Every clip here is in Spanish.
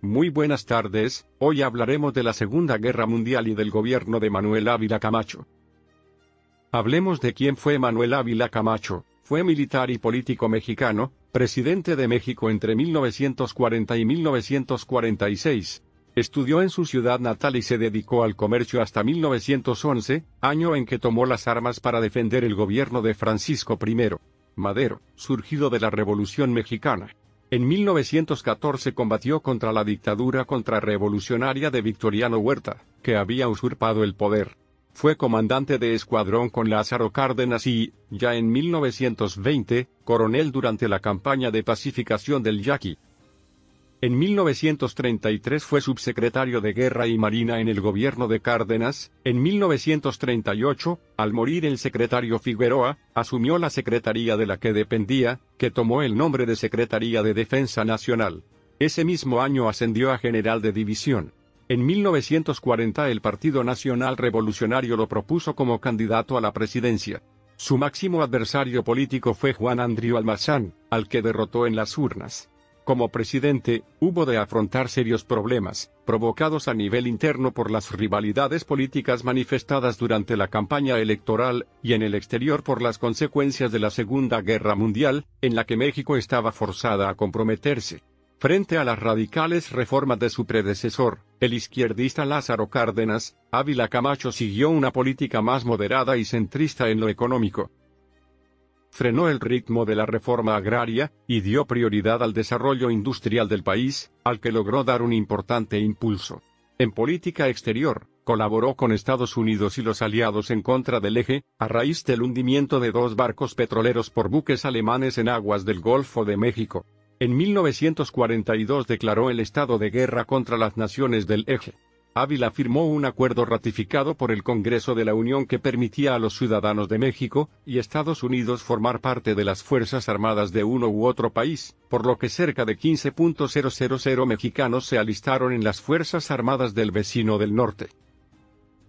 Muy buenas tardes, hoy hablaremos de la Segunda Guerra Mundial y del gobierno de Manuel Ávila Camacho. Hablemos de quién fue Manuel Ávila Camacho. Fue militar y político mexicano, presidente de México entre 1940 y 1946. Estudió en su ciudad natal y se dedicó al comercio hasta 1911, año en que tomó las armas para defender el gobierno de Francisco I. Madero, surgido de la Revolución Mexicana. En 1914 combatió contra la dictadura contrarrevolucionaria de Victoriano Huerta, que había usurpado el poder. Fue comandante de escuadrón con Lázaro Cárdenas y, ya en 1920, coronel durante la campaña de pacificación del Yaqui. En 1933 fue subsecretario de Guerra y Marina en el gobierno de Cárdenas. En 1938, al morir el secretario Figueroa, asumió la secretaría de la que dependía, que tomó el nombre de Secretaría de Defensa Nacional. Ese mismo año ascendió a general de división. En 1940 el Partido Nacional Revolucionario lo propuso como candidato a la presidencia. Su máximo adversario político fue Juan Andrío Almazán, al que derrotó en las urnas. Como presidente, hubo de afrontar serios problemas, provocados a nivel interno por las rivalidades políticas manifestadas durante la campaña electoral, y en el exterior por las consecuencias de la Segunda Guerra Mundial, en la que México estaba forzada a comprometerse. Frente a las radicales reformas de su predecesor, el izquierdista Lázaro Cárdenas, Ávila Camacho siguió una política más moderada y centrista en lo económico. Frenó el ritmo de la reforma agraria, y dio prioridad al desarrollo industrial del país, al que logró dar un importante impulso. En política exterior, colaboró con Estados Unidos y los aliados en contra del Eje, a raíz del hundimiento de 2 barcos petroleros por buques alemanes en aguas del Golfo de México. En 1942 declaró el estado de guerra contra las naciones del Eje. Ávila firmó un acuerdo ratificado por el Congreso de la Unión que permitía a los ciudadanos de México y Estados Unidos formar parte de las Fuerzas Armadas de uno u otro país, por lo que cerca de 15.000 mexicanos se alistaron en las Fuerzas Armadas del vecino del norte.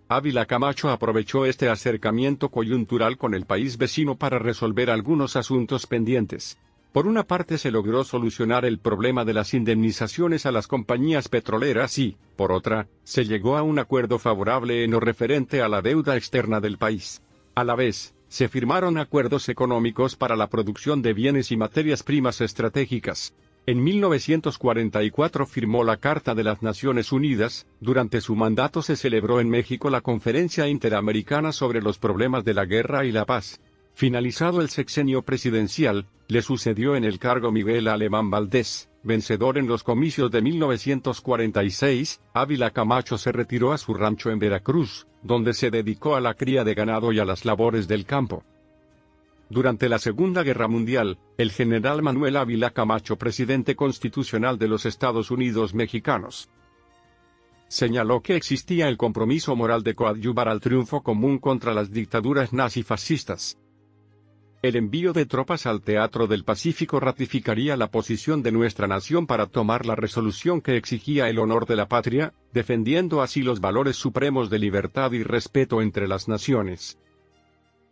Ávila Camacho aprovechó este acercamiento coyuntural con el país vecino para resolver algunos asuntos pendientes. Por una parte se logró solucionar el problema de las indemnizaciones a las compañías petroleras y, por otra, se llegó a un acuerdo favorable en lo referente a la deuda externa del país. A la vez, se firmaron acuerdos económicos para la producción de bienes y materias primas estratégicas. En 1944 firmó la Carta de las Naciones Unidas. Durante su mandato se celebró en México la Conferencia Interamericana sobre los Problemas de la Guerra y la Paz. Finalizado el sexenio presidencial, le sucedió en el cargo Miguel Alemán Valdés, vencedor en los comicios de 1946. Ávila Camacho se retiró a su rancho en Veracruz, donde se dedicó a la cría de ganado y a las labores del campo. Durante la Segunda Guerra Mundial, el general Manuel Ávila Camacho, presidente constitucional de los Estados Unidos mexicanos, señaló que existía el compromiso moral de coadyuvar al triunfo común contra las dictaduras nazifascistas. El envío de tropas al Teatro del Pacífico ratificaría la posición de nuestra nación para tomar la resolución que exigía el honor de la patria, defendiendo así los valores supremos de libertad y respeto entre las naciones.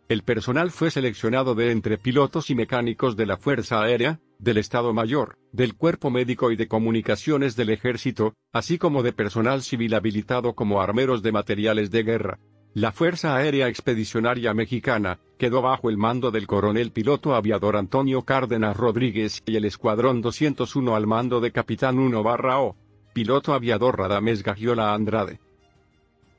El personal fue seleccionado de entre pilotos y mecánicos de la Fuerza Aérea, del Estado Mayor, del Cuerpo Médico y de Comunicaciones del Ejército, así como de personal civil habilitado como armeros de materiales de guerra. La Fuerza Aérea Expedicionaria Mexicana quedó bajo el mando del coronel piloto aviador Antonio Cárdenas Rodríguez y el Escuadrón 201 al mando de Capitán 1/O, piloto aviador Radamés Gagiola Andrade.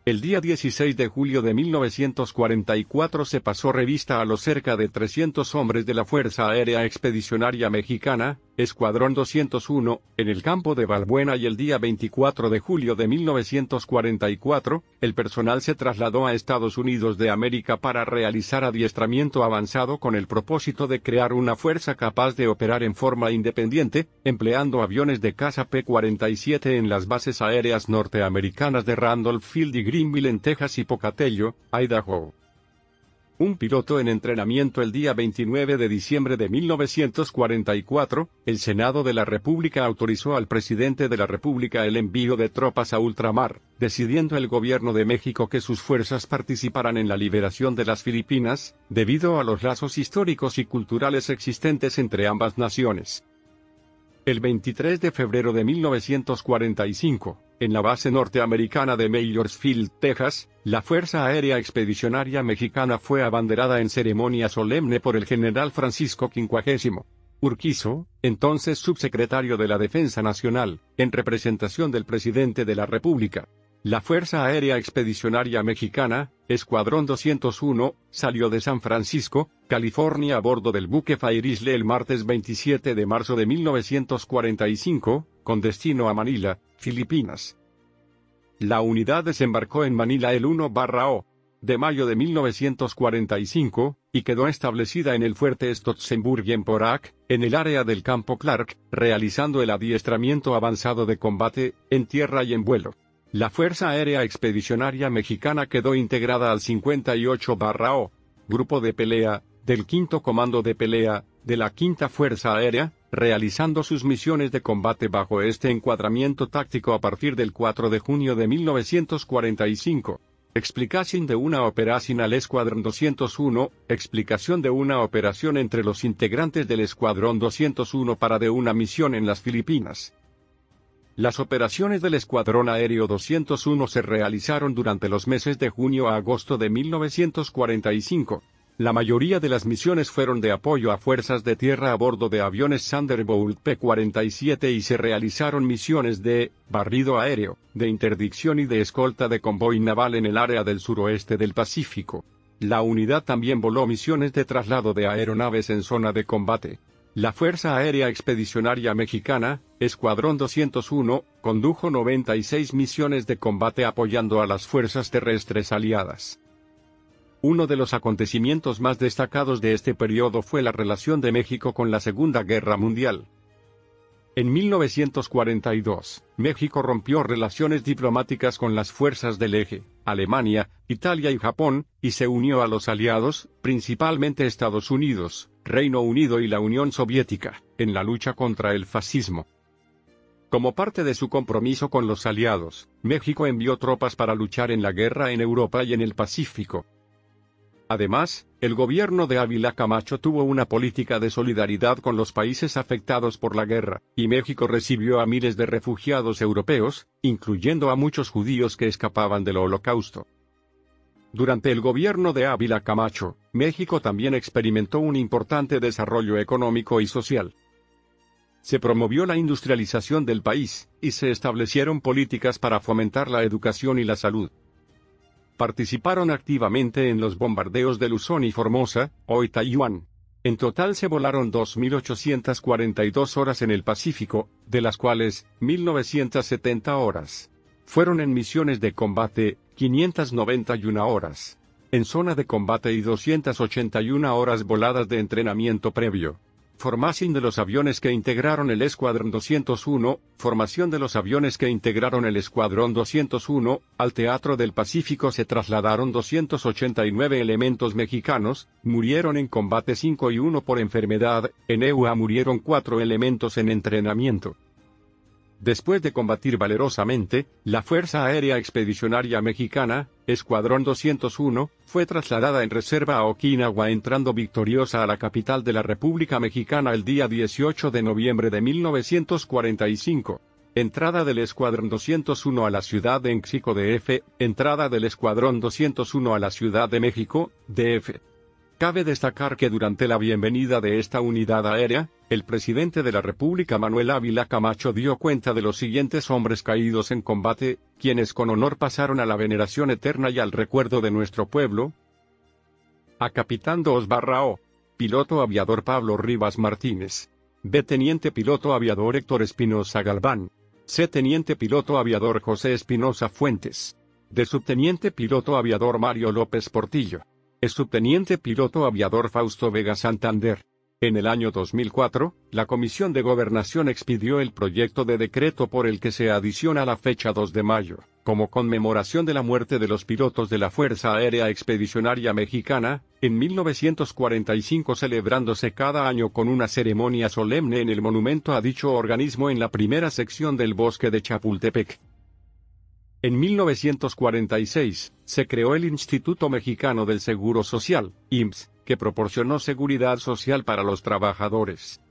El día 16 de julio de 1944 se pasó revista a los cerca de 300 hombres de la Fuerza Aérea Expedicionaria Mexicana, Escuadrón 201, en el campo de Balbuena y el día 24 de julio de 1944, el personal se trasladó a Estados Unidos de América para realizar adiestramiento avanzado con el propósito de crear una fuerza capaz de operar en forma independiente, empleando aviones de caza P-47 en las bases aéreas norteamericanas de Randolph Field y Greenville en Texas y Pocatello, Idaho. Un piloto en entrenamiento el día 29 de diciembre de 1944, el Senado de la República autorizó al presidente de la República el envío de tropas a ultramar, decidiendo el gobierno de México que sus fuerzas participaran en la liberación de las Filipinas, debido a los lazos históricos y culturales existentes entre ambas naciones. El 23 de febrero de 1945, en la base norteamericana de Mayersfield, Texas, la Fuerza Aérea Expedicionaria Mexicana fue abanderada en ceremonia solemne por el general Francisco Quincuagésimo Urquizo, entonces subsecretario de la Defensa Nacional, en representación del presidente de la República. La Fuerza Aérea Expedicionaria Mexicana, Escuadrón 201, salió de San Francisco, California a bordo del buque Fire Isle el martes 27 de marzo de 1945, con destino a Manila, Filipinas. La unidad desembarcó en Manila el 1/O de mayo de 1945, y quedó establecida en el fuerte Stotzenburg-en-Porac, en el área del Campo Clark, realizando el adiestramiento avanzado de combate, en tierra y en vuelo. La Fuerza Aérea Expedicionaria Mexicana quedó integrada al 58/O, Grupo de Pelea, del 5º Comando de Pelea, de la 5ª Fuerza Aérea, realizando sus misiones de combate bajo este encuadramiento táctico a partir del 4 de junio de 1945. Explicación de una operación al Escuadrón 201, explicación de una operación entre los integrantes del Escuadrón 201 para de una misión en las Filipinas. Las operaciones del Escuadrón Aéreo 201 se realizaron durante los meses de junio a agosto de 1945. La mayoría de las misiones fueron de apoyo a fuerzas de tierra a bordo de aviones Thunderbolt P-47 y se realizaron misiones de barrido aéreo, de interdicción y de escolta de convoy naval en el área del suroeste del Pacífico. La unidad también voló misiones de traslado de aeronaves en zona de combate. La Fuerza Aérea Expedicionaria Mexicana, Escuadrón 201, condujo 96 misiones de combate apoyando a las fuerzas terrestres aliadas. Uno de los acontecimientos más destacados de este periodo fue la relación de México con la Segunda Guerra Mundial. En 1942, México rompió relaciones diplomáticas con las fuerzas del Eje, Alemania, Italia y Japón, y se unió a los aliados, principalmente Estados Unidos, Reino Unido y la Unión Soviética, en la lucha contra el fascismo. Como parte de su compromiso con los aliados, México envió tropas para luchar en la guerra en Europa y en el Pacífico. Además, el gobierno de Ávila Camacho tuvo una política de solidaridad con los países afectados por la guerra, y México recibió a miles de refugiados europeos, incluyendo a muchos judíos que escapaban del Holocausto. Durante el gobierno de Ávila Camacho, México también experimentó un importante desarrollo económico y social. Se promovió la industrialización del país, y se establecieron políticas para fomentar la educación y la salud. Participaron activamente en los bombardeos de Luzón y Formosa, hoy Taiwán. En total se volaron 2.842 horas en el Pacífico, de las cuales, 1.970 horas fueron en misiones de combate, 591 horas en zona de combate y 281 horas voladas de entrenamiento previo. Formación de los aviones que integraron el Escuadrón 201, formación de los aviones que integraron el Escuadrón 201, al Teatro del Pacífico se trasladaron 289 elementos mexicanos, murieron en combate 5 y 1 por enfermedad, en EUA murieron 4 elementos en entrenamiento. Después de combatir valerosamente, la Fuerza Aérea Expedicionaria Mexicana, Escuadrón 201, fue trasladada en reserva a Okinawa entrando victoriosa a la capital de la República Mexicana el día 18 de noviembre de 1945. Entrada del Escuadrón 201 a la ciudad de Mexico DF, entrada del Escuadrón 201 a la Ciudad de México, DF. Cabe destacar que durante la bienvenida de esta unidad aérea, el presidente de la República Manuel Ávila Camacho dio cuenta de los siguientes hombres caídos en combate, quienes con honor pasaron a la veneración eterna y al recuerdo de nuestro pueblo. A Capitán 2/O, Piloto Aviador Pablo Rivas Martínez. B. Teniente Piloto Aviador Héctor Espinosa Galván. C. Teniente Piloto Aviador José Espinosa Fuentes. D. Subteniente Piloto Aviador Mario López Portillo. Es Subteniente Piloto Aviador Fausto Vega Santander. En el año 2004, la Comisión de Gobernación expidió el proyecto de decreto por el que se adiciona la fecha 2 de mayo, como conmemoración de la muerte de los pilotos de la Fuerza Aérea Expedicionaria Mexicana, en 1945 celebrándose cada año con una ceremonia solemne en el monumento a dicho organismo en la primera sección del bosque de Chapultepec. En 1946, se creó el Instituto Mexicano del Seguro Social, IMSS, que proporcionó seguridad social para los trabajadores.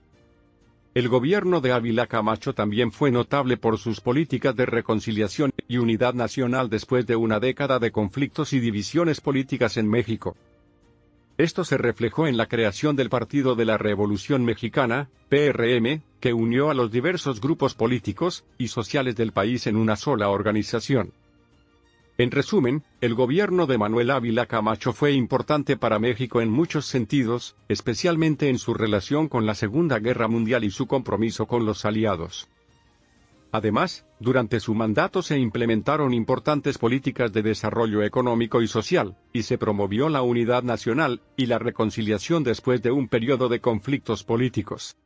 El gobierno de Ávila Camacho también fue notable por sus políticas de reconciliación y unidad nacional después de una década de conflictos y divisiones políticas en México. Esto se reflejó en la creación del Partido de la Revolución Mexicana, PRM, que unió a los diversos grupos políticos y sociales del país en una sola organización. En resumen, el gobierno de Manuel Ávila Camacho fue importante para México en muchos sentidos, especialmente en su relación con la Segunda Guerra Mundial y su compromiso con los aliados. Además, durante su mandato se implementaron importantes políticas de desarrollo económico y social, y se promovió la unidad nacional y la reconciliación después de un periodo de conflictos políticos.